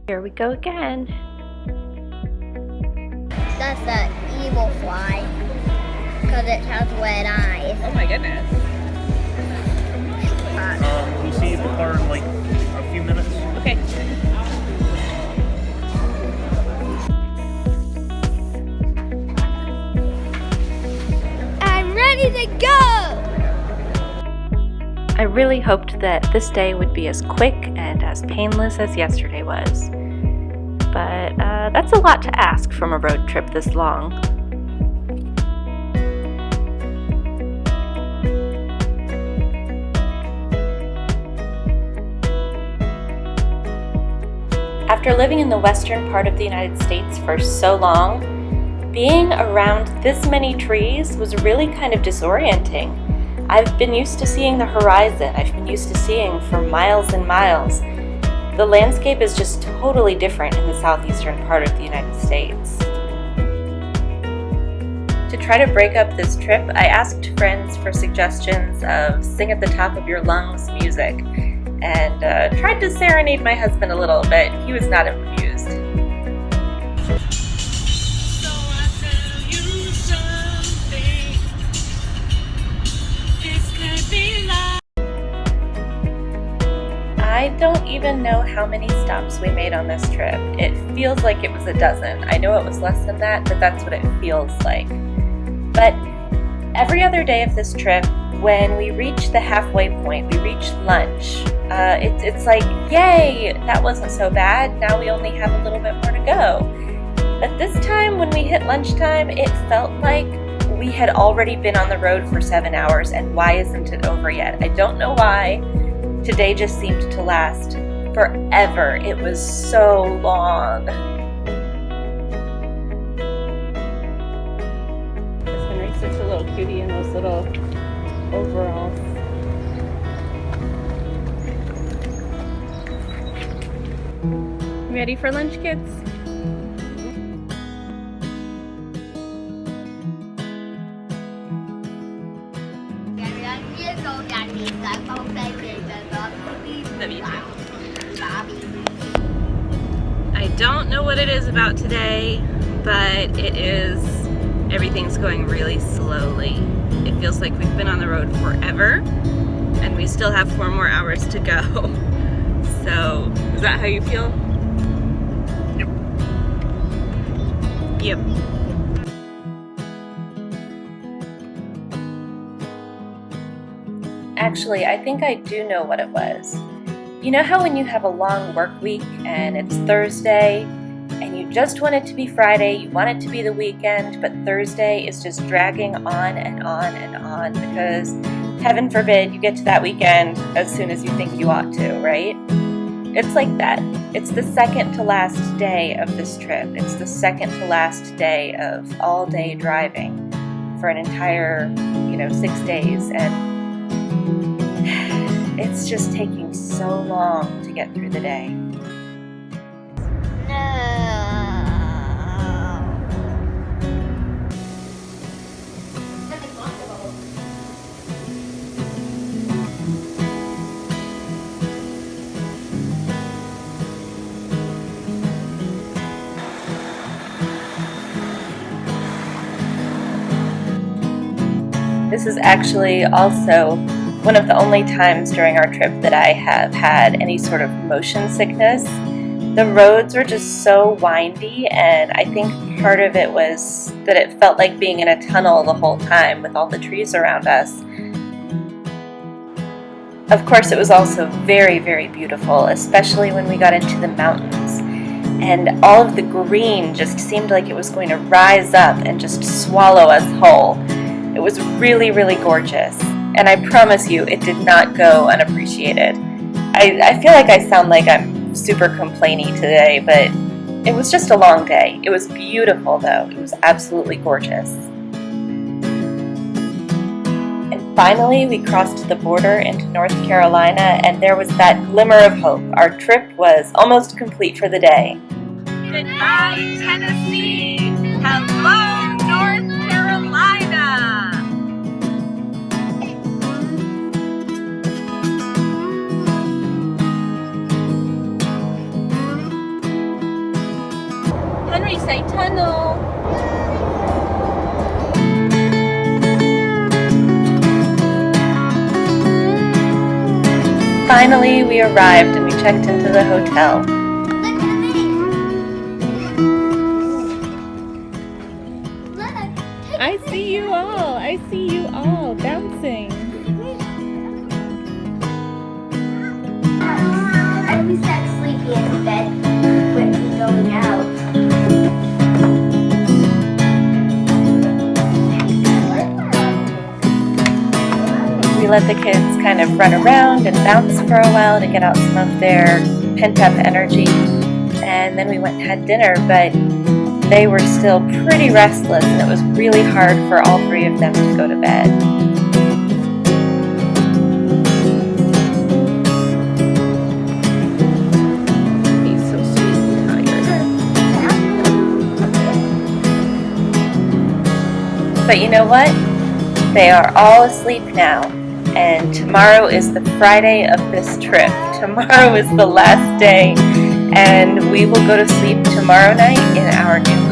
Here we go again. That's an evil fly because it has red eyes. Oh my goodness. We'll see you at the car in like a few minutes. Okay. I'm ready to go! I really hoped that this day would be as quick and as painless as yesterday was. But that's a lot to ask from a road trip this long. After living in the western part of the United States for so long, being around this many trees was really kind of disorienting. I've been used to seeing the horizon. I've been used to seeing for miles and miles. The landscape is just totally different in the southeastern part of the United States. To try to break up this trip, I asked friends for suggestions of sing at the top of your lungs music, and tried to serenade my husband a little, but he was not amused. I don't even know how many stops we made on this trip. It feels like it was a dozen. I know it was less than that, but that's what it feels like. But every other day of this trip, when we reach the halfway point, we reach lunch, it's like, yay, that wasn't so bad. Now we only have a little bit more to go. But this time, when we hit lunchtime, it felt like we had already been on the road for 7 hours, and why isn't it over yet? I don't know why. Today just seemed to last forever. It was so long. Henry's such a little cutie in those little overalls. Ready for lunch, kids? Love you too. I don't know what it is about today, but everything's going really slowly. It feels like we've been on the road forever, and we still have 4 more hours to go. So, is that how you feel? Yep. Actually, I think I do know what it was. You know how when you have a long work week and it's Thursday and you just want it to be Friday, you want it to be the weekend, but Thursday is just dragging on and on and on because heaven forbid you get to that weekend as soon as you think you ought to, right? It's like that. It's the second to last day of this trip. It's the second to last day of all day driving for an entire, 6 days, and it's just taking so long to get through the day. This is actually also one of the only times during our trip that I have had any sort of motion sickness. The roads were just so windy, and I think part of it was that it felt like being in a tunnel the whole time with all the trees around us. Of course, it was also very, very beautiful, especially when we got into the mountains. And all of the green just seemed like it was going to rise up and just swallow us whole. It was really, really gorgeous. And I promise you, it did not go unappreciated. I feel like I sound like I'm super complainy today, but it was just a long day. It was beautiful, though. It was absolutely gorgeous. And finally, we crossed the border into North Carolina, and there was that glimmer of hope. Our trip was almost complete for the day. Goodbye, Tennessee! Hello, North Carolina! Henry, say tunnel. Finally, we arrived and we checked into the hotel. Look at me. Look. I see you all. I see you all bouncing. And we start sleeping in the bed when we're going out. We let the kids kind of run around and bounce for a while to get out some of their pent-up energy. And then we went and had dinner, but they were still pretty restless and it was really hard for all three of them to go to bed. He's so sweet and tired. But you know what? They are all asleep now. And tomorrow is the Friday of this trip. Tomorrow is the last day, and we will go to sleep tomorrow night in our new